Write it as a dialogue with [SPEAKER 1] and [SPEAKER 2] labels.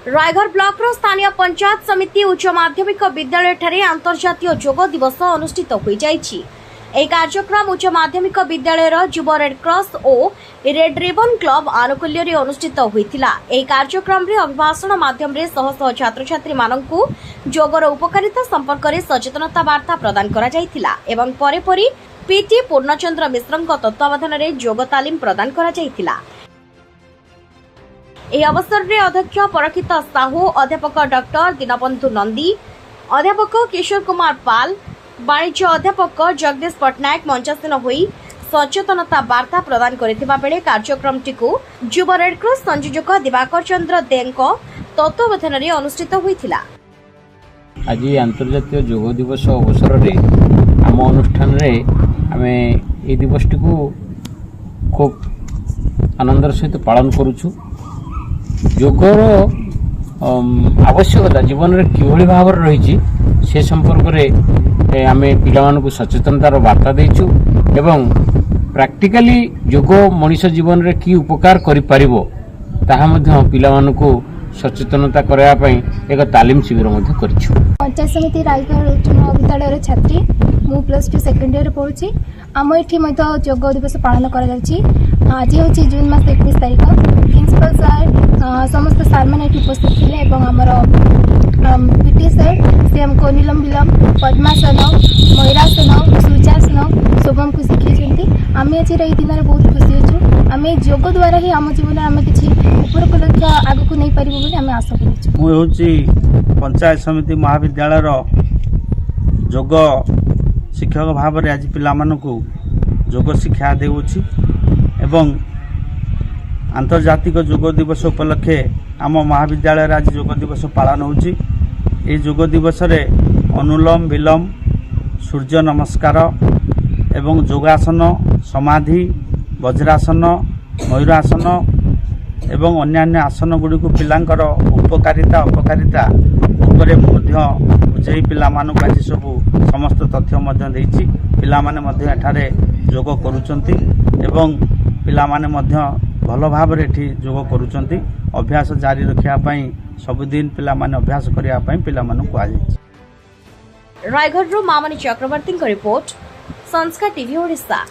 [SPEAKER 1] Raigarh block स्थानीय पंचायत समिति उच्च माध्यमिक विद्यालय ठारे अंतर्जातीय योग दिवस अनुष्ठित हो जाइछि। ଏହି କାର୍ଯ୍ୟକ୍ରମ ଉଚ୍ଚ ମାଧ୍ୟମିକ ବିଦ୍ୟାଳୟର ଯୁବ ରେଡ୍କ୍ରସ୍ ଓ ରେଡ୍ ରିବନ୍ କ୍ଲବ ଆନୁକୂଲ୍ୟରେ ଅନୁଷ୍ଠିତ ହୋଇଥିଲା। ଏହି କାର୍ଯ୍ୟକ୍ରମରେ ଅଭିଭାଷଣ ମାଧ୍ୟମରେ ଶହ ଶହ ଛାତ୍ରଛାତ୍ରୀମାନଙ୍କୁ ଯୋଗର ଉପକାରିତା ସମ୍ପର୍କରେ ସଚେତନତା ବାର୍ତ୍ତା ପ୍ରଦାନ କରାଯାଇଥିଲା ଏବଂ ପରେ ପରେ ପିଟି ପୂର୍ଣ୍ଣଚନ୍ଦ୍ର ମିଶ୍ରଙ୍କ ତତ୍ତ୍ୱାବଧାନରେ ଯୋଗ ତାଲିମ ପ୍ରଦାନ କରାଯାଇଥିଲା। ଏହି ଅବସରରେ ଅଧ୍ୟକ୍ଷ ପରକ୍ଷିତ ସାହୁ, ଅଧ୍ୟାପକ ଡକ୍ଟର ଦୀନବନ୍ଧୁ ନନ୍ଦୀ, ଅଧ୍ୟାପକ କିଶୋର କୁମାର ପାଲ, वाणिज्य अध्यापक जगदीश पट्टनायक मंचासीन होई सचेतनता वार्ता प्रदान करथिबा बेले कार्यक्रमटी को युव रेडक्रॉस संयोजक दिवाकर चंद्र देंको तत्त्वावधान अनुष्ठित होइथिला।
[SPEAKER 2] आज अंतर्जातीय योग दिवस अवसर रे आम अनुष्ठान रे आमे ए दिवसटी को खूब आनंदर सहित पालन करूछु। योगर आवश्यकता जीवन रे किभଳି भाव रही से संपर्क रे आमे पिलामानकु सचेतनतार वार्ता देइछु एवं प्रैक्टिकली योग मनुष्य जीवन रे की उपकार करि परिबो ताहा मध्ये पिलामानकु सचेतनता करया पई एक तालीम शिविर मध्ये करिछु।
[SPEAKER 3] पंचायत समिति रायगढ़ उच्च महाविद्यालय छात्री मु +2 सेकेंड ईयर पढुछि। आम एठी मध्ये योग दिवस पालन करा जाउछि। आज होछि जून मास 21 तारिख। प्रिंसिपल सर समस्त सार माने एठी उपस्थित थिले एवं हमर पीटी सर से हमको निलम विलम पद्मासन मयूरासन सूर्यासन शुभम को शिखी। आम आज ये दिन में बहुत खुशी अच्छु। आम योग द्वारा ही आम जीवन में आम कि उपरक लक्ष्य आगक नहीं पार आम आशा
[SPEAKER 4] कर पंचायत समिति महाविद्यालय योग शिक्षक भाव में आज पिलामानकु योग शिक्षा देउछि एवं आंतर्जातिक योग दिवस उपलक्षे आम महाविद्यालय आज योग दिवस पालन होछि। ये योग दिवस रे अनुलोम विलोम सूर्य नमस्कार एवं योगासन समाधि वज्रासन मयूरासन एवं अन्यान्य आसन गुड़ी को पिलांकर उपकारिता अपकारिता उपरे मध्य बुझाई पिलामानकु आज सब समस्त तथ्य मध्य देइछि। पिलामाने मध्य एठारे योग करूचंती एवं पिलामाने मध्य भल भाव रे एठी योग करूचंती। अभ्यास जारी रखिया पई सबुदिन पिलामाने अभ्यास करिया पई पिलामानकु आछि।
[SPEAKER 1] रायगढ़ मामनी चक्रवर्ती रिपोर्ट संस्कार टीवी ओडिशा।